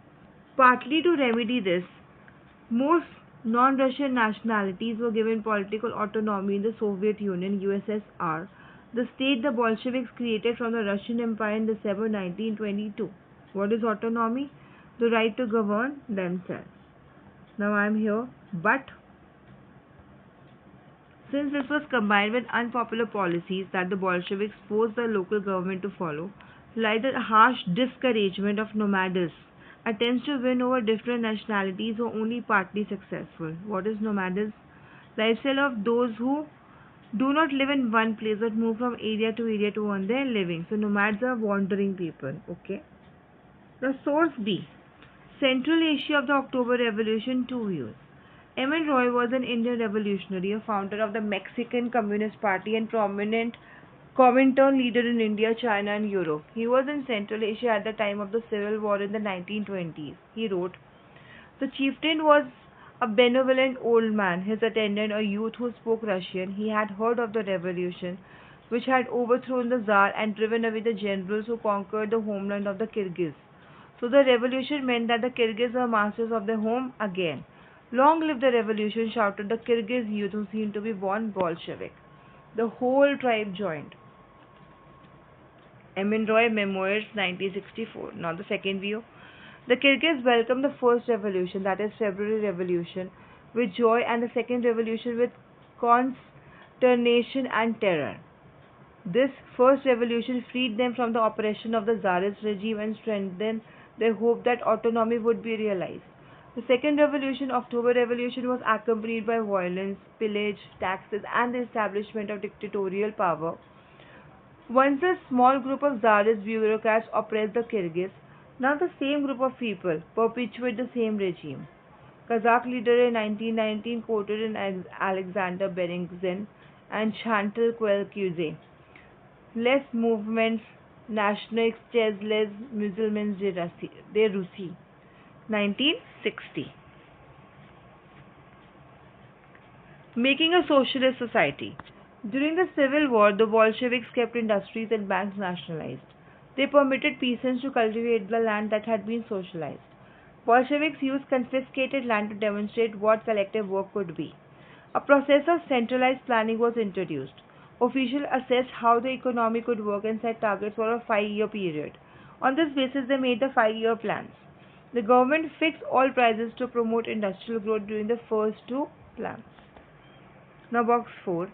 Partly to remedy this, most Non-Russian nationalities were given political autonomy in the Soviet Union (USSR), the state the Bolsheviks created from the Russian Empire in December 1922. What is autonomy? The right to govern themselves. Now I am here, but since this was combined with unpopular policies that the Bolsheviks forced the local government to follow, like the harsh discouragement of nomadism, attempts to win over different nationalities were only partly successful. What is nomadism? Lifestyle of those who do not live in one place but move from area to earn their living. So nomads are wandering people. Okay. The source B. Central Asia of the October Revolution, two views. M.N. Roy was an Indian revolutionary, a founder of the Mexican Communist Party and prominent Comintern leader in India, China and Europe. He was in Central Asia at the time of the Civil War in the 1920s. He wrote, "The chieftain was a benevolent old man, his attendant a youth who spoke Russian. He had heard of the revolution which had overthrown the Tsar and driven away the generals who conquered the homeland of the Kyrgyz. So the revolution meant that the Kyrgyz were masters of their home again. Long live the revolution," shouted the Kyrgyz youth who seemed to be born Bolshevik. The whole tribe joined. M.N. Roy, Memoirs, 1964. Now the second view. The Kyrgyz welcomed the first revolution, that is February Revolution, with joy, and the second revolution with consternation and terror. This first revolution freed them from the oppression of the Tsarist regime and strengthened their hope that autonomy would be realized. The second revolution, October Revolution, was accompanied by violence, pillage, taxes, and the establishment of dictatorial power. Once a small group of Tsarist bureaucrats oppressed the Kyrgyz, now the same group of people perpetuate the same regime. Kazakh leader in 1919 quoted in Alexander Berezin and Chantal Quelle-Cuze. Les mouvements nationaux chez les musulmans de Russie. 1960. Making a socialist society. During the Civil War, the Bolsheviks kept industries and banks nationalized. They permitted peasants to cultivate the land that had been socialized. Bolsheviks used confiscated land to demonstrate what collective work could be. A process of centralized planning was introduced. Officials assessed how the economy could work and set targets for a 5-year period. On this basis, they made the 5-year plans. The government fixed all prices to promote industrial growth during the first two plans. Now, box 4.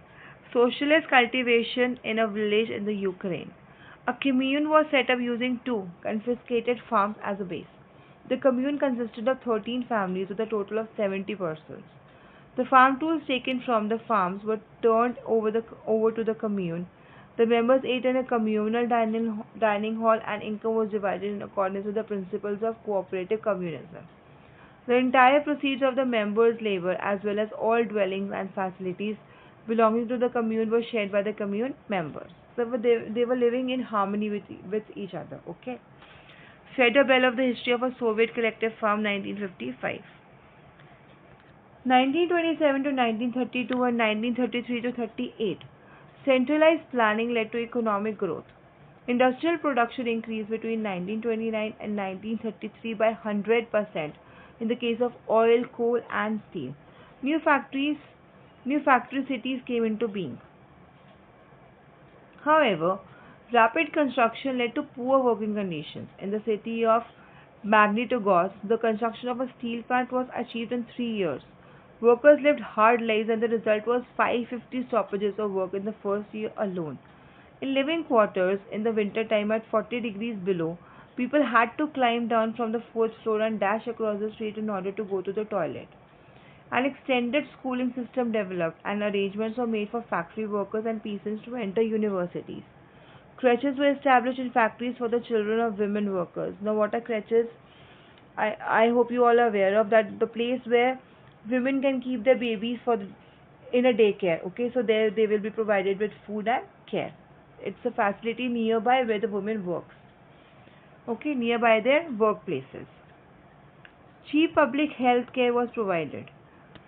Socialist cultivation in a village in the Ukraine. A commune was set up using 2 confiscated farms as a base. The commune consisted of 13 families with a total of 70 persons. The farm tools taken from the farms were turned over to the commune. The members ate in a communal dining hall, and income was divided in accordance with the principles of cooperative communism. The entire proceeds of the members' labor, as well as all dwellings and facilities belonging to the commune, were shared by the commune members. So they were living in harmony with each other. Okay. Fedor Bell of the History of a Soviet Collective Farm, 1955. 1927 to 1932 and 1933 to 38. Centralized planning led to economic growth. Industrial production increased between 1929 and 1933 by 100% in the case of oil, coal, and steel. New factory cities came into being. However, rapid construction led to poor working conditions. In the city of Magnitogorsk, the construction of a steel plant was achieved in 3 years. Workers lived hard lives, and the result was 550 stoppages of work in the first year alone. In living quarters in the winter time at 40 degrees below, people had to climb down from the 4th floor and dash across the street in order to go to the toilet. An extended schooling system developed, and arrangements were made for factory workers and peasants to enter universities. Creches were established in factories for the children of women workers. Now, what are creches? I hope you all are aware of that, the place where women can keep their babies in a daycare. Okay, so there they will be provided with food and care. It's a facility nearby where the woman works. Okay, nearby their workplaces. Cheap public health care was provided.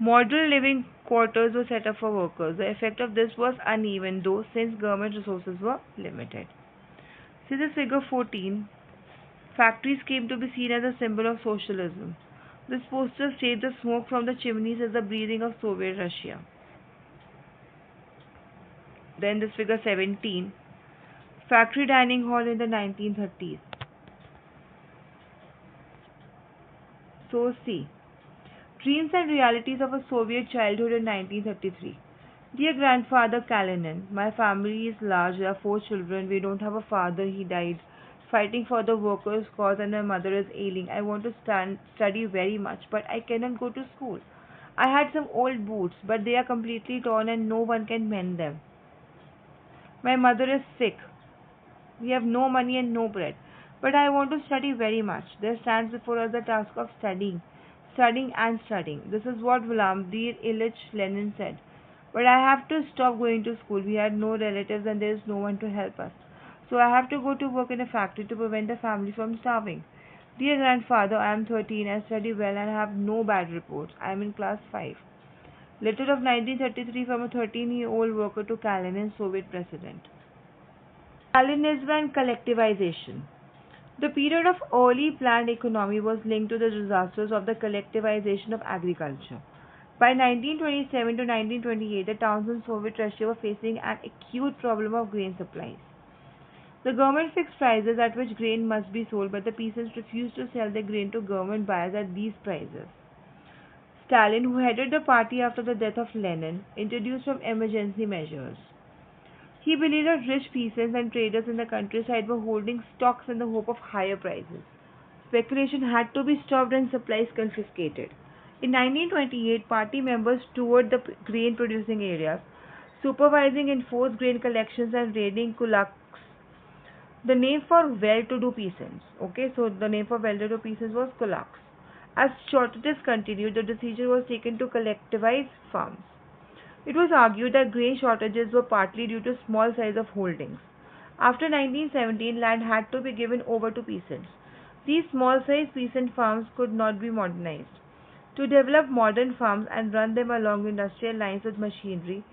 Model living quarters were set up for workers. The effect of this was uneven, though, since government resources were limited. See this figure 14. Factories came to be seen as a symbol of socialism. This poster states the smoke from the chimneys is the breathing of Soviet Russia. Then this figure 17, factory dining hall in the 1930s. So see, dreams and realities of a Soviet childhood in 1933. Dear grandfather Kalinin, my family is large. There are four children. We don't have a father. He died fighting for the workers' cause, and my mother is ailing. I want to study very much, but I cannot go to school. I had some old boots, but they are completely torn and no one can mend them. My mother is sick. We have no money and no bread. But I want to study very much. There stands before us the task of studying, studying and studying. This is what Vladimir Ilyich Lenin said. But I have to stop going to school. We had no relatives and there is no one to help us. So I have to go to work in a factory to prevent the family from starving. Dear grandfather, I am 13. I study well and have no bad reports. I am in class 5. Letter of 1933 from a 13-year-old worker to Kalinin, Soviet president. Stalinism and collectivization. The period of early planned economy was linked to the disasters of the collectivization of agriculture. By 1927 to 1928, the towns in Soviet Russia were facing an acute problem of grain supplies. The government fixed prices at which grain must be sold, but the peasants refused to sell their grain to government buyers at these prices. Stalin, who headed the party after the death of Lenin, introduced some emergency measures. He believed that rich peasants and traders in the countryside were holding stocks in the hope of higher prices. Speculation had to be stopped and supplies confiscated. In 1928, party members toured the grain producing areas, supervising enforced grain collections and raiding kulaks. The name for well-to-do peasants. Okay, so the name for well-to-do peasants was kulaks. As shortages continued, the decision was taken to collectivize farms. It was argued that grain shortages were partly due to small size of holdings. After 1917, land had to be given over to peasants. These small-sized peasant farms could not be modernized. To develop modern farms and run them along industrial lines with machinery,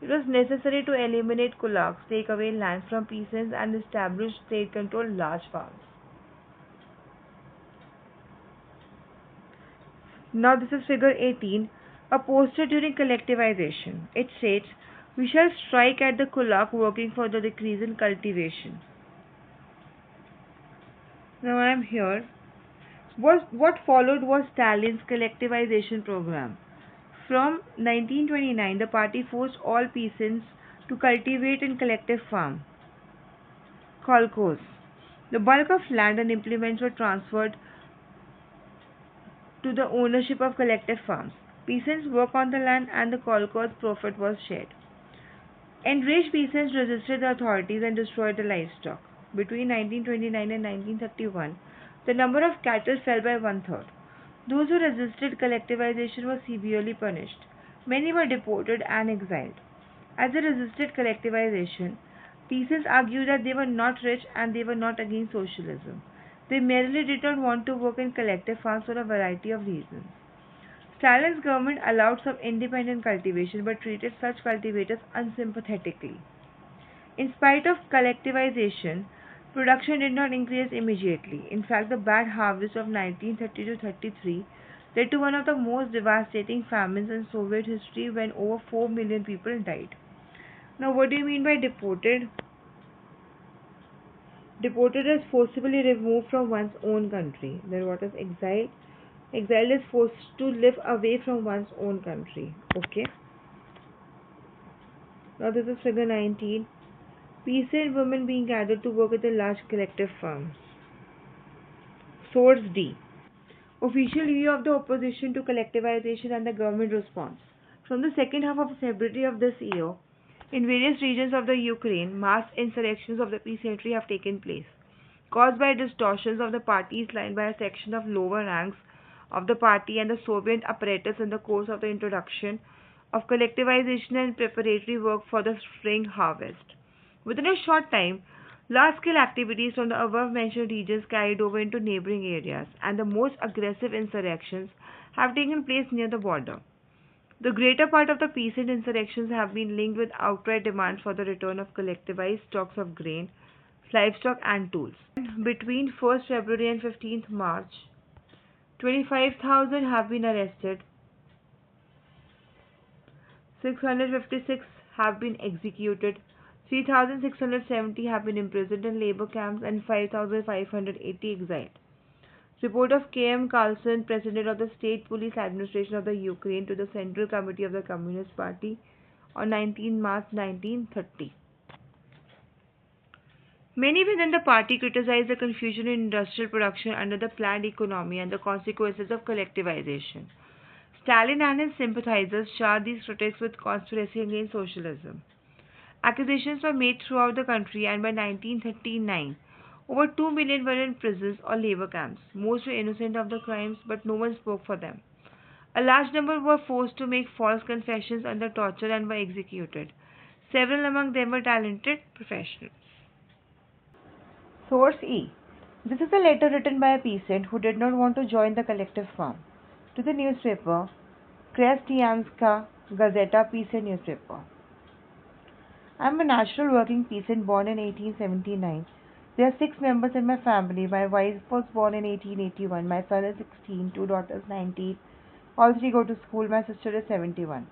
it was necessary to eliminate kulaks, take away land from peasants, and establish state-controlled large farms. Now this is figure 18, a poster during collectivization. It states, "We shall strike at the kulak working for the decrease in cultivation." Now I am here. What followed was Stalin's collectivization program. From 1929, the party forced all peasants to cultivate in collective farm, kolkhoz. The bulk of land and implements were transferred to the ownership of collective farms. Peasants work on the land and the kolkhoz profit was shared. Enraged peasants resisted the authorities and destroyed the livestock. Between 1929 and 1931, the number of cattle fell by one-third. Those who resisted collectivization were severely punished. Many were deported and exiled. As they resisted collectivization, peasants argued that they were not rich and they were not against socialism. They merely did not want to work in collective farms for a variety of reasons. Stalin's government allowed some independent cultivation but treated such cultivators unsympathetically. In spite of collectivization, production did not increase immediately. In fact, the bad harvest of 1930-33 led to one of the most devastating famines in Soviet history when over 4 million people died. Now, what do you mean by deported? Deported is forcibly removed from one's own country. Then what is exiled? Exiled is forced to live away from one's own country. Okay. Now this is figure 19. Peasant women being gathered to work at a large collective farm. Source D. Official view of the opposition to collectivization and the government response. From the second half of February of this year, in various regions of the Ukraine, mass insurrections of the peasantry have taken place, caused by distortions of the party's line by a section of lower ranks of the party and the Soviet apparatus in the course of the introduction of collectivization and preparatory work for the spring harvest. Within a short time, large-scale activities from the above-mentioned regions carried over into neighboring areas, and the most aggressive insurrections have taken place near the border. The greater part of the peasant insurrections have been linked with outright demands for the return of collectivized stocks of grain, livestock, and tools. Between 1st February and 15th March, 25,000 have been arrested, 656 have been executed, 3,670 have been imprisoned in labor camps, and 5,580 exiled. Report of K.M. Carlson, President of the State Police Administration of the Ukraine, to the Central Committee of the Communist Party on 19 March 1930. Many within the party criticized the confusion in industrial production under the planned economy and the consequences of collectivization. Stalin and his sympathizers charged these critics with conspiracy against socialism. Accusations were made throughout the country, and by 1939, over 2 million were in prisons or labor camps. Most were innocent of the crimes, but no one spoke for them. A large number were forced to make false confessions under torture and were executed. Several among them were talented professionals. Source E. This is a letter written by a peasant who did not want to join the collective farm. To the newspaper, Krestianska Gazeta, peasant newspaper. I am a natural working peasant born in 1879. There are 6 members in my family. My wife was born in 1881. My son is 16, 2 daughters 19. All three go to school. My sister is 71.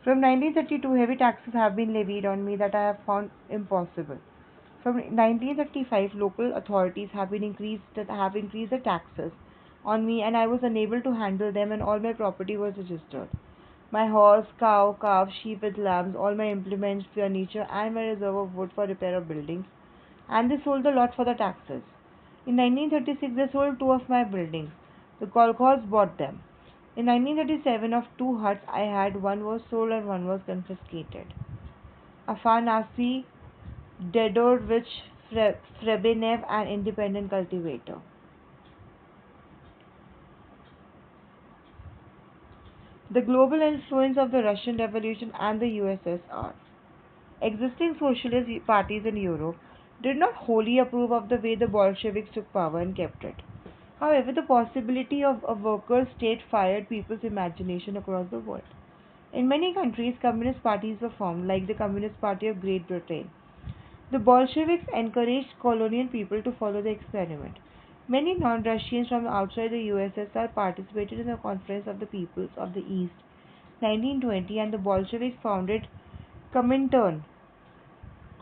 From 1932, heavy taxes have been levied on me that I have found impossible. From 1935, local authorities have increased the taxes on me, and I was unable to handle them, and all my property was registered. My horse, cow, calf, sheep with lambs, all my implements, furniture, and my reserve of wood for repair of buildings, and they sold the lot for the taxes. In 1936, they sold 2 of my buildings. The kolkhoz bought them. In 1937, of 2 huts I had, one was sold and one was confiscated. Afanasy Dedorovich Frebenev, an independent cultivator. The global influence of the Russian Revolution and the USSR. Existing socialist parties in Europe did not wholly approve of the way the Bolsheviks took power and kept it. However, the possibility of a workers' state fired people's imagination across the world. In many countries, communist parties were formed, like the Communist Party of Great Britain. The Bolsheviks encouraged colonial people to follow the experiment. Many non-Russians from outside the USSR participated in the Conference of the Peoples of the East 1920, and the Bolsheviks founded Comintern,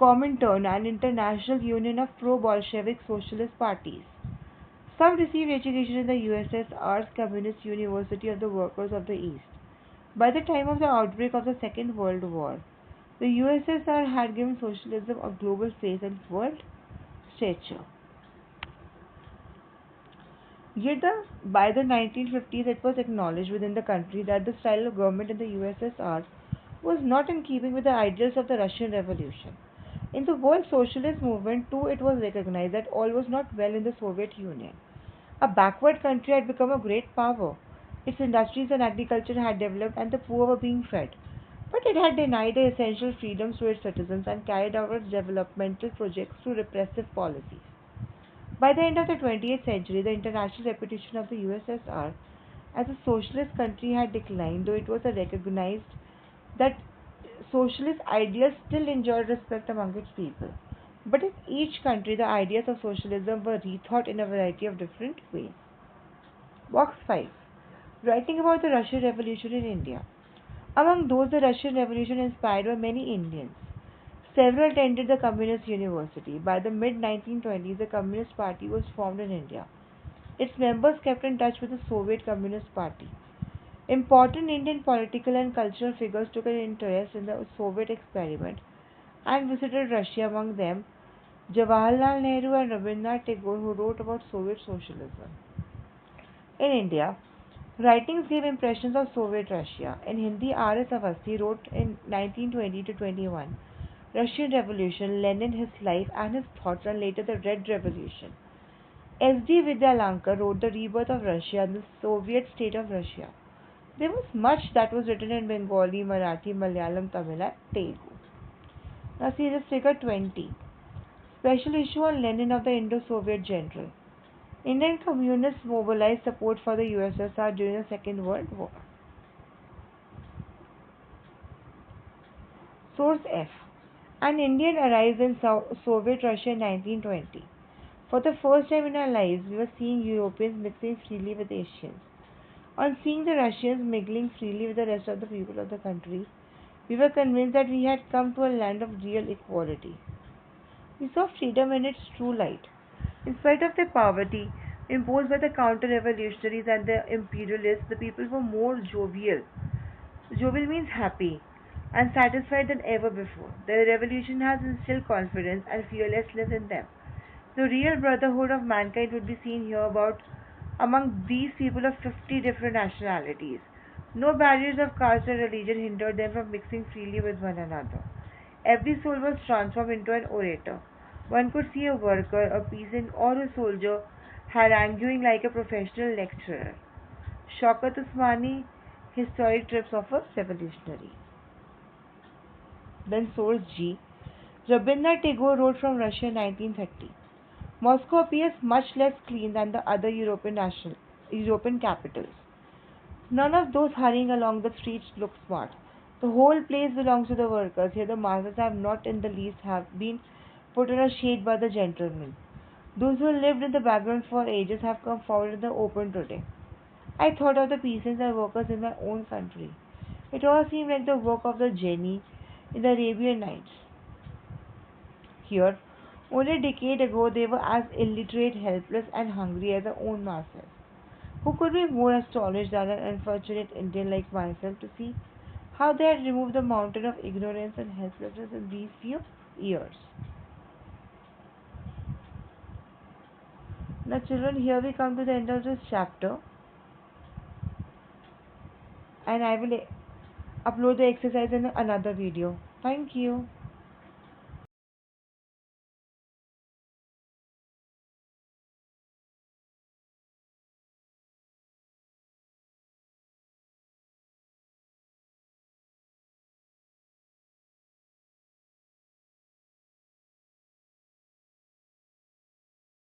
an international union of pro-Bolshevik socialist parties. Some received education in the USSR's Communist University of the Workers of the East. By the time of the outbreak of the Second World War, the USSR had given socialism a global face and world stature. Yet by the 1950s, it was acknowledged within the country that the style of government in the USSR was not in keeping with the ideals of the Russian Revolution. In the world socialist movement, too, it was recognized that all was not well in the Soviet Union. A backward country had become a great power. Its industries and agriculture had developed, and the poor were being fed. But it had denied the essential freedoms to its citizens and carried out its developmental projects through repressive policies. By the end of the 20th century, the international reputation of the USSR as a socialist country had declined, though it was recognized that socialist ideas still enjoyed respect among its people. But in each country, the ideas of socialism were rethought in a variety of different ways. Box 5. Writing about the Russian Revolution in India. Among those the Russian Revolution inspired were many Indians. Several attended the Communist University. By the mid 1920s, the Communist Party was formed in India. Its members kept in touch with the Soviet Communist Party. Important Indian political and cultural figures took an interest in the Soviet experiment and visited Russia, among them Jawaharlal Nehru and Rabindranath Tagore, who wrote about Soviet socialism. In India, writings gave impressions of Soviet Russia. In Hindi, R.S. Awasthi wrote in 1920 to 21 Russian Revolution, Lenin, his life and his thoughts, and later the Red Revolution. S.D. Vidyalankar wrote The Rebirth of Russia and the Soviet State of Russia. There was much that was written in Bengali, Marathi, Malayalam, Tamil and Telugu. Now see this figure 20. Special issue on Lenin of the Indo-Soviet General. Indian communists mobilized support for the USSR during the Second World War. Source F. An Indian arrives in Soviet Russia in 1920. For the first time in our lives, we were seeing Europeans mixing freely with Asians. On seeing the Russians mingling freely with the rest of the people of the country, we were convinced that we had come to a land of real equality. We saw freedom in its true light. In spite of their poverty, imposed by the counter revolutionaries and the imperialists, the people were more jovial. Jovial means happy and satisfied than ever before. The revolution has instilled confidence and fearlessness in them. The real brotherhood of mankind would be seen here about among these people of 50 different nationalities. No barriers of caste or religion hindered them from mixing freely with one another. Every soul was transformed into an orator. One could see a worker, a peasant, or a soldier haranguing like a professional lecturer. Shaukat Usmani, Historic Trips of a Revolutionary. Then source G. Rabindranath Tagore wrote from Russia in 1930. Moscow appears much less clean than the other European capitals. None of those hurrying along the streets look smart. The whole place belongs to the workers. Here the masses have not in the least have been put in a shade by the gentlemen. Those who lived in the background for ages have come forward in the open today. I thought of the peasants and workers in my own country. It all seemed like the work of the genie in the Arabian Nights. Here, only a decade ago, they were as illiterate, helpless, and hungry as our own masses. Who could be more astonished than an unfortunate Indian like myself to see how they had removed the mountain of ignorance and helplessness in these few years? Now, children, here we come to the end of this chapter, and I will upload the exercise in another video. Thank you.